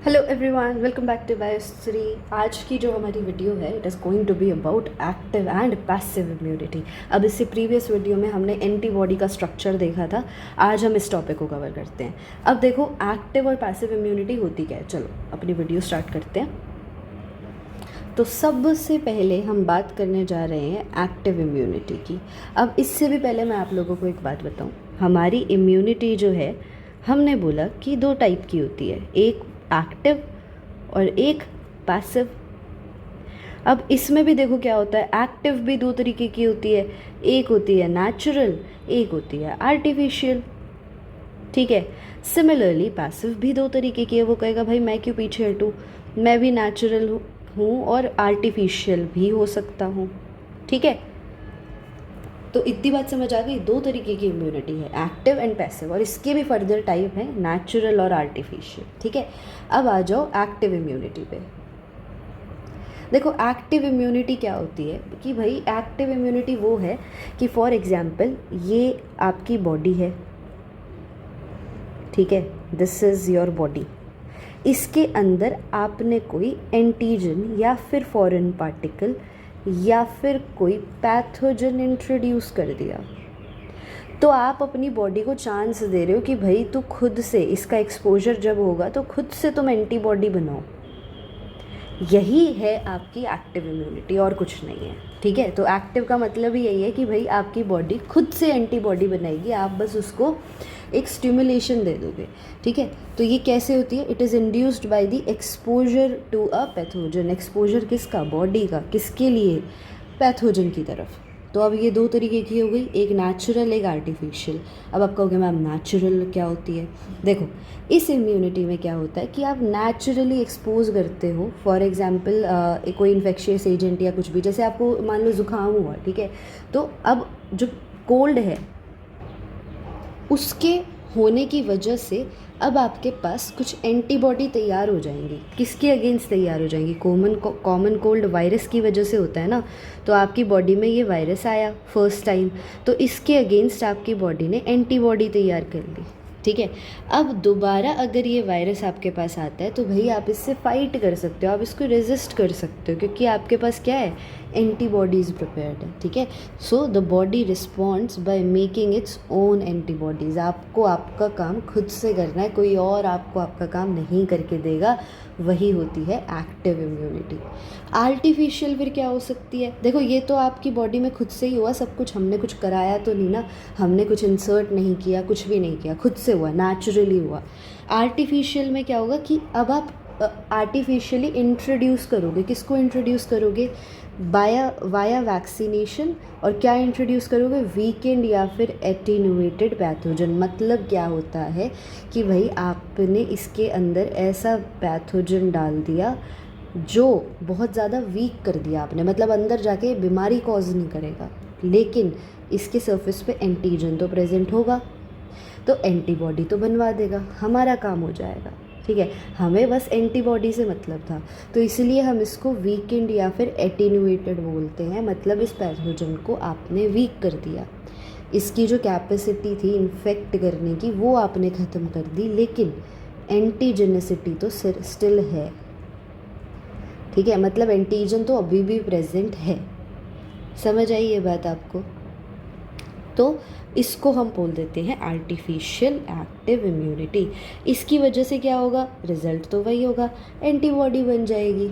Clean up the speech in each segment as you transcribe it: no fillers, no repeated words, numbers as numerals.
Hello everyone, welcome back to Biostry. आज की जो हमारी वीडियो है it is going to be about active and passive immunity. अब इससे प्रीवियस वीडियो में हमने एंटीबॉडी का स्ट्रक्चर देखा था। आज हम इस टॉपिक को कवर करते हैं। अब देखो एक्टिव और पैसिव इम्यूनिटी होती क्या है। चलो अपनी वीडियो स्टार्ट करते हैं। तो सबसे पहले हम बात करने जा रहे हैं एक्टिव इम्यूनिटी की। अब इससे भी पहले मैं आप लोगों को एक बात बताऊं। हमारी इम्यूनिटी जो है, हमने बोला कि दो टाइप की होती है, एक एक्टिव और एक पैसिव। अब इसमें भी देखो क्या होता है, एक्टिव भी दो तरीके की होती है, एक होती है नेचुरल, एक होती है आर्टिफिशियल। ठीक है। सिमिलरली पैसिव भी दो तरीके की है। वो कहेगा भाई मैं क्यों पीछे हटूँ, मैं भी नेचुरल हूँ और आर्टिफिशियल भी हो सकता हूँ। ठीक है। तो इतनी बात समझ आ गई। दो तरीके की इम्यूनिटी है, एक्टिव एंड पैसिव, और इसके भी फर्दर टाइप है नेचुरल और आर्टिफिशियल। ठीक है। अब आ जाओ एक्टिव इम्यूनिटी पे। देखो एक्टिव इम्यूनिटी क्या होती है कि भाई एक्टिव इम्यूनिटी वो है कि फॉर एग्जांपल ये आपकी बॉडी है, ठीक है, दिस इज़ योर बॉडी। इसके अंदर आपने कोई एंटीजन या फिर फॉरेन पार्टिकल या फिर कोई पैथोजन इंट्रोड्यूस कर दिया, तो आप अपनी बॉडी को चांस दे रहे हो कि भाई तू खुद से, इसका एक्सपोजर जब होगा तो खुद से तुम एंटीबॉडी बनाओ। यही है आपकी एक्टिव इम्यूनिटी और कुछ नहीं है। ठीक है। तो एक्टिव का मतलब ही यही है कि भाई आपकी बॉडी खुद से एंटीबॉडी बनाएगी, आप बस उसको एक स्टिमुलेशन दे दोगे। ठीक है। तो ये कैसे होती है, it is induced by the exposure to a pathogen. Exposure किसका, बॉडी का, किसके लिए, पैथोजन की तरफ। तो अब ये दो तरीके की हो गई, एक नेचुरल एक आर्टिफिशियल। अब आप कहोगे मैम नेचुरल क्या होती है। देखो इस इम्यूनिटी में क्या होता है कि आप नेचुरली एक्सपोज करते हो। फॉर एग्जांपल कोई इन्फेक्शियस एजेंट या कुछ भी, जैसे आपको मान लो ज़ुकाम हुआ, ठीक है, तो अब जो कोल्ड है उसके होने की वजह से अब आपके पास कुछ एंटीबॉडी तैयार हो जाएंगी। किसके अगेंस्ट तैयार हो जाएंगी, कॉमन कोल्ड वायरस की वजह से होता है ना। तो आपकी बॉडी में ये वायरस आया फर्स्ट टाइम, तो इसके अगेंस्ट आपकी बॉडी ने एंटीबॉडी तैयार कर ली। ठीक है। अब दोबारा अगर ये वायरस आपके पास आता है तो भाई आप इससे फाइट कर सकते हो, आप इसको रेजिस्ट कर सकते हो, क्योंकि आपके पास क्या है, एंटीबॉडीज़ प्रिपेयर्ड है। ठीक है। So the body responds by making its own antibodies. आपको आपका काम खुद से करना है, कोई और आपको आपका काम नहीं करके देगा। वही होती है एक्टिव इम्यूनिटी। आर्टिफिशियल फिर क्या हो सकती है, देखो ये तो आपकी बॉडी में खुद से ही हुआ सब कुछ, हमने कुछ कराया तो नहीं ना, हमने कुछ इंसर्ट नहीं किया, कुछ भी नहीं किया, खुद से हुआ, नेचुरली हुआ। आर्टिफिशियल में क्या होगा कि अब आप आर्टिफिशियली इंट्रोड्यूस करोगे। किसको इंट्रोड्यूस करोगे, वाया वैक्सीनेशन। और क्या इंट्रोड्यूस करोगे, वीकेंड या फिर एटीन्यूएटेड पैथोजन। मतलब क्या होता है कि भाई आपने इसके अंदर ऐसा पैथोजन डाल दिया जो बहुत ज़्यादा वीक कर दिया आपने, मतलब अंदर जाके बीमारी कॉज नहीं करेगा, लेकिन इसके सरफेस पे एंटीजन तो प्रेजेंट होगा, तो एंटीबॉडी तो बनवा देगा, हमारा काम हो जाएगा। ठीक है। हमें बस एंटीबॉडी से मतलब था, तो इसलिए हम इसको वीकेंड या फिर एटीन्यूएटेड बोलते हैं। मतलब इस पैथोजन को आपने वीक कर दिया, इसकी जो कैपेसिटी थी इन्फेक्ट करने की वो आपने ख़त्म कर दी, लेकिन एंटीजेनिसिटी तो स्टिल है। ठीक है। मतलब एंटीजन तो अभी भी प्रेजेंट है। समझ आई ये बात आपको। तो इसको हम बोल देते हैं आर्टिफिशियल एक्टिव इम्यूनिटी। इसकी वजह से क्या होगा, रिजल्ट तो वही होगा, एंटीबॉडी बन जाएगी।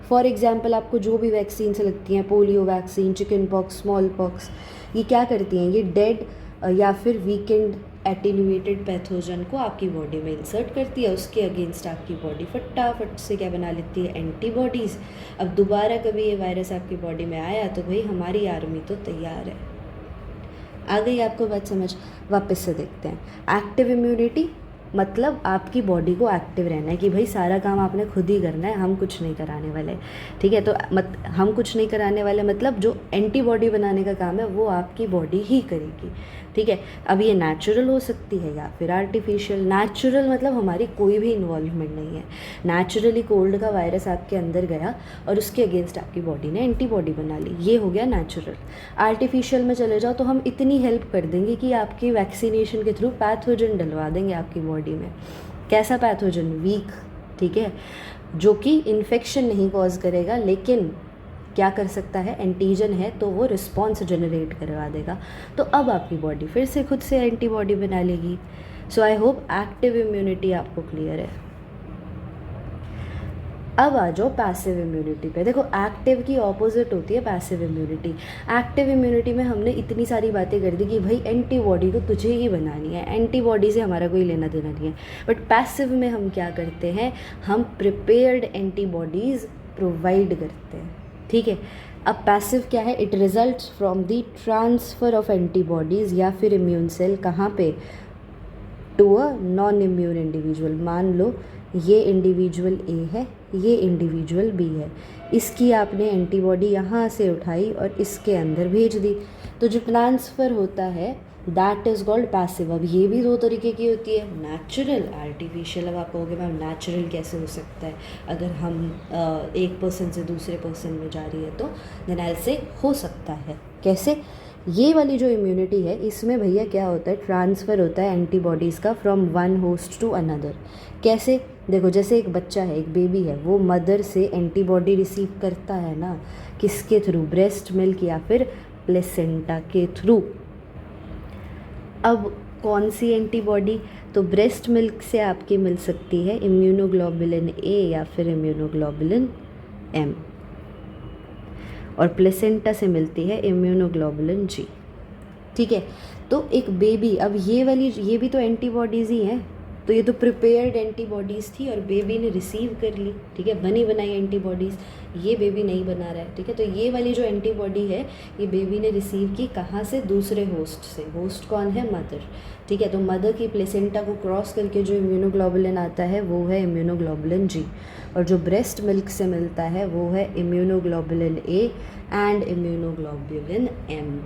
फॉर एग्जांपल आपको जो भी वैक्सीन से लगती हैं, polio vaccine, chicken pox, small pox, ये क्या करती हैं, ये डेड या फिर वीकेंड एटीन्यूएटेड पैथोजन को आपकी बॉडी में इंसर्ट करती है। उसके अगेंस्ट आपकी बॉडी फटाफट से क्या बना लेती है, एंटीबॉडीज़। अब दोबारा कभी ये वायरस आपकी बॉडी में आया तो भाई हमारी आर्मी तो तैयार है। आ गई आपको बात समझ। वापस से देखते हैं। एक्टिव इम्यूनिटी मतलब आपकी बॉडी को एक्टिव रहना है कि भाई सारा काम आपने खुद ही करना है, हम कुछ नहीं कराने वाले। ठीक है। तो हम कुछ नहीं कराने वाले मतलब जो एंटीबॉडी बनाने का काम है वो आपकी बॉडी ही करेगी। ठीक है। अब ये नेचुरल हो सकती है या फिर आर्टिफिशियल। नेचुरल मतलब हमारी कोई भी इन्वॉल्वमेंट नहीं है, नेचुरली कोल्ड का वायरस आपके अंदर गया और उसके अगेंस्ट आपकी बॉडी ने एंटीबॉडी बना ली, ये हो गया नेचुरल। आर्टिफिशियल में चले जाओ तो हम इतनी हेल्प कर देंगे कि आपकी वैक्सीनेशन के थ्रू पैथोजन डलवा देंगे आपकी बॉडी में। कैसा पैथोजन, वीक। ठीक है, जो कि इन्फेक्शन नहीं कॉज करेगा, लेकिन क्या कर सकता है, एंटीजन है तो वो रिस्पॉन्स जनरेट करवा देगा। तो अब आपकी बॉडी फिर से खुद से एंटीबॉडी बना लेगी। सो आई होप एक्टिव इम्यूनिटी आपको क्लियर है। अब आ जाओ पैसिव इम्यूनिटी पे। देखो एक्टिव की ऑपोजिट होती है पैसिव इम्यूनिटी। एक्टिव इम्यूनिटी में हमने इतनी सारी बातें कर दी कि भाई एंटीबॉडी तो तुझे ही बनानी है, एंटीबॉडी से हमारा कोई लेना देना नहीं है। बट पैसिव में हम क्या करते हैं, हम प्रिपेयर्ड एंटीबॉडीज़ प्रोवाइड करते हैं, ठीक है। अब पैसिव क्या है, it results from the transfer of antibodies या फिर इम्यून सेल, कहाँ पे, to a non immune individual. मान लो ये इंडिविजुअल ए है, ये इंडिविजुअल बी है, इसकी आपने एंटीबॉडी यहाँ से उठाई और इसके अंदर भेज दी, तो जो ट्रांसफ़र होता है दैट इज़ कॉल्ड पैसिव। अब ये भी दो तरीके की होती है, नेचुरल, आर्टिफिशियल। अब आप कहोगे मैम नेचुरल कैसे हो सकता है, अगर हम एक पर्सन से दूसरे पर्सन में जा रही है तो देन आई से हो सकता है। कैसे, ये वाली जो इम्यूनिटी है इसमें भैया क्या होता है, ट्रांसफ़र होता है एंटीबॉडीज़ का from one host to another. कैसे, देखो जैसे एक बच्चा है, एक बेबी है, वो मदर से एंटीबॉडी रिसीव करता है ना, किसके थ्रू, ब्रेस्ट मिल्क या फिर प्लेसेंटा के थ्रू। अब कौन सी एंटीबॉडी, तो ब्रेस्ट मिल्क से आपकी मिल सकती है इम्यूनोग्लोबुलिन ए या फिर इम्यूनोग्लोबुलिन एम, और प्लेसेंटा से मिलती है इम्यूनोग्लोबुलिन जी, ठीक है। तो एक बेबी, अब ये वाली, ये भी तो एंटीबॉडीज़ ही हैं, तो ये तो प्रिपेयर्ड एंटीबॉडीज़ थी और बेबी ने रिसीव कर ली, ठीक है, बनी बनाई एंटीबॉडीज़, ये बेबी नहीं बना रहा है, ठीक है। तो ये वाली जो एंटीबॉडी है ये बेबी ने रिसीव की कहाँ से, दूसरे होस्ट से। होस्ट कौन है, मदर, ठीक है। तो मदर की प्लेसेंटा को क्रॉस करके जो इम्यूनोग्लोबुलिन आता है वो है इम्यूनोग्लोबुलिन जी, और जो ब्रेस्ट मिल्क से मिलता है वो है immunoglobulin A and immunoglobulin M,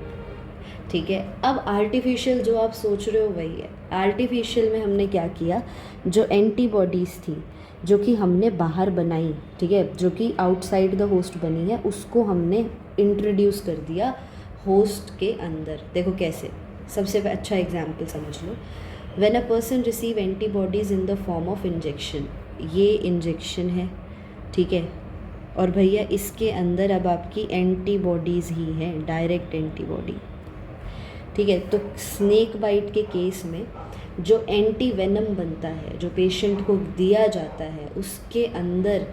ठीक है। अब आर्टिफिशियल जो आप सोच रहे हो वही है। आर्टिफिशियल में हमने क्या किया, जो एंटीबॉडीज़ थी जो कि हमने बाहर बनाई, ठीक है, जो कि आउटसाइड द होस्ट बनी है, उसको हमने इंट्रोड्यूस कर दिया होस्ट के अंदर। देखो कैसे, सबसे अच्छा एग्जाम्पल समझ लो, when a person receive antibodies in the form of injection, ये इंजेक्शन है, ठीक है, और भैया इसके अंदर अब आपकी एंटीबॉडीज़ ही हैं, डायरेक्ट एंटीबॉडी, ठीक है। तो स्नेक बाइट के केस में जो एंटी वेनम बनता है, जो पेशेंट को दिया जाता है, उसके अंदर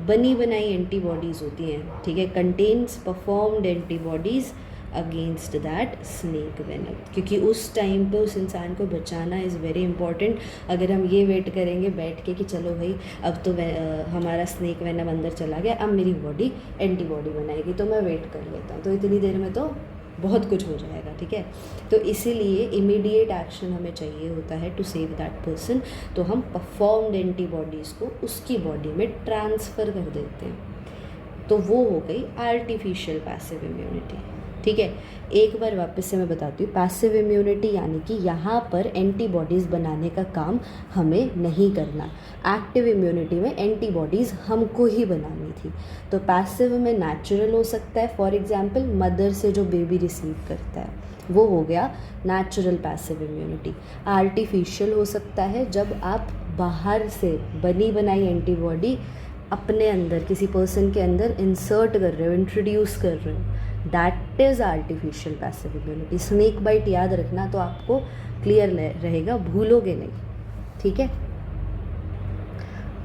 बनी बनाई एंटीबॉडीज़ होती हैं, ठीक है, contains performed antibodies against that snake venom, क्योंकि उस टाइम पे उस इंसान को बचाना इज़ वेरी इंपॉर्टेंट। अगर हम ये वेट करेंगे बैठ के कि चलो भाई अब तो हमारा स्नेक वेनम अंदर चला गया, अब मेरी बॉडी एंटीबॉडी बनाएगी, तो मैं वेट कर लेता हूँ, तो इतनी देर में तो बहुत कुछ हो जाएगा, ठीक है। तो इसीलिए इमीडिएट एक्शन हमें चाहिए होता है टू सेव दैट पर्सन, तो हम परफॉर्म्ड एंटीबॉडीज़ को उसकी बॉडी में ट्रांसफ़र कर देते हैं, तो वो हो गई आर्टिफिशियल पैसिव इम्यूनिटी, ठीक है। एक बार वापस से मैं बताती हूँ, पैसिव इम्यूनिटी यानी कि यहाँ पर एंटीबॉडीज़ बनाने का काम हमें नहीं करना। एक्टिव इम्यूनिटी में एंटीबॉडीज़ हमको ही बनानी थी। तो पैसिव में नेचुरल हो सकता है, फॉर एग्जांपल मदर से जो बेबी रिसीव करता है वो हो गया नेचुरल पैसिव इम्यूनिटी। आर्टिफिशियल हो सकता है जब आप बाहर से बनी बनाई एंटीबॉडी अपने अंदर, किसी पर्सन के अंदर इंसर्ट कर रहे हो, इंट्रोड्यूस कर रहे हो, that is artificial passive immunity. Snake bite याद रखना तो आपको क्लियर रहेगा, भूलोगे नहीं, ठीक है।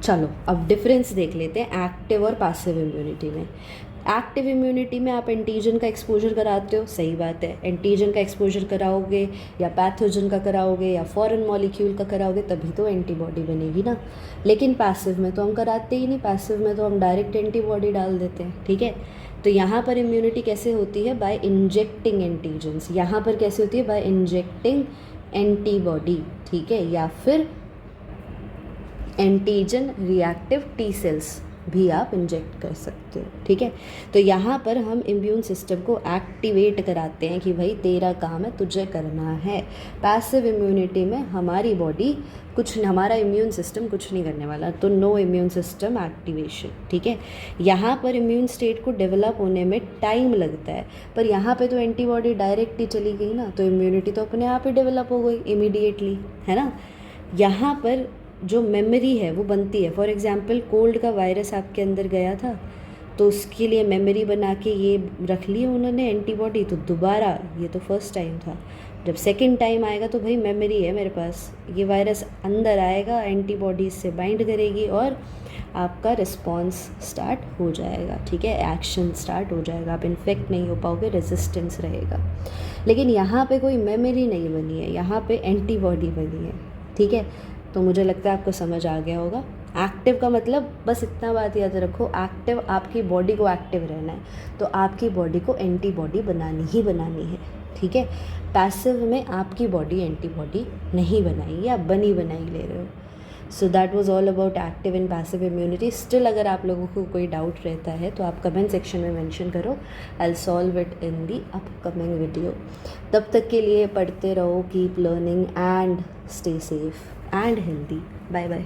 चलो अब डिफरेंस देख लेते हैं एक्टिव और पैसिव इम्यूनिटी में। एक्टिव इम्यूनिटी में आप एंटीजन का एक्सपोजर कराते हो, सही बात है, एंटीजन का एक्सपोजर कराओगे या पैथोजन का कराओगे या फॉरेन मॉलिक्यूल का कराओगे तभी तो एंटीबॉडी बनेगी ना। लेकिन पैसिव में तो हम कराते ही नहीं, पैसिव में तो हम डायरेक्ट एंटीबॉडी डाल देते हैं, ठीक है। तो यहाँ पर इम्यूनिटी कैसे होती है, बाय इंजेक्टिंग एंटीजन्स। यहाँ पर कैसे होती है, बाय इंजेक्टिंग एंटीबॉडी, ठीक है, या फिर एंटीजन रिएक्टिव टी सेल्स भी आप इंजेक्ट कर सकते हो, ठीक है। तो यहाँ पर हम इम्यून सिस्टम को एक्टिवेट कराते हैं कि भाई तेरा काम है, तुझे करना है। पैसिव इम्यूनिटी में हमारी बॉडी कुछ, हमारा इम्यून सिस्टम कुछ नहीं करने वाला, तो नो इम्यून सिस्टम एक्टिवेशन, ठीक है। यहाँ पर इम्यून स्टेट को डेवलप होने में टाइम लगता है, पर यहाँ पे तो एंटीबॉडी डायरेक्ट ही चली गई ना, तो इम्यूनिटी तो अपने आप ही डेवलप हो गई इमीडिएटली, है ना। यहाँ पर जो मेमोरी है वो बनती है। फॉर एग्ज़ाम्पल कोल्ड का वायरस आपके अंदर गया था तो उसके लिए मेमोरी बना के ये रख ली उन्होंने एंटीबॉडी, तो दोबारा, ये तो फर्स्ट टाइम था, जब सेकंड टाइम आएगा तो भाई मेमोरी है मेरे पास, ये वायरस अंदर आएगा, एंटीबॉडीज से बाइंड करेगी और आपका रिस्पॉन्स स्टार्ट हो जाएगा, ठीक है, एक्शन स्टार्ट हो जाएगा, आप इन्फेक्ट नहीं हो पाओगे, रेजिस्टेंस रहेगा। लेकिन यहाँ पे कोई मेमोरी नहीं बनी है, यहाँ पे एंटीबॉडी बनी है, ठीक है। तो मुझे लगता है आपको समझ आ गया होगा। एक्टिव का मतलब बस इतना बात याद रखो, एक्टिव आपकी बॉडी को एक्टिव रहना है, तो आपकी बॉडी को एंटीबॉडी बनानी ही बनानी है, ठीक है। पैसिव में आपकी बॉडी एंटीबॉडी नहीं बनाएगी, आप बनी बनाई ले रहे हो। So that was all about active and passive immunity. Still अगर आप लोगों को कोई डाउट रहता है तो आप कमेंट सेक्शन में मेंशन करो, I will solve it in the upcoming video. तब तक के लिए पढ़ते रहो, keep learning and stay safe and healthy. Bye bye.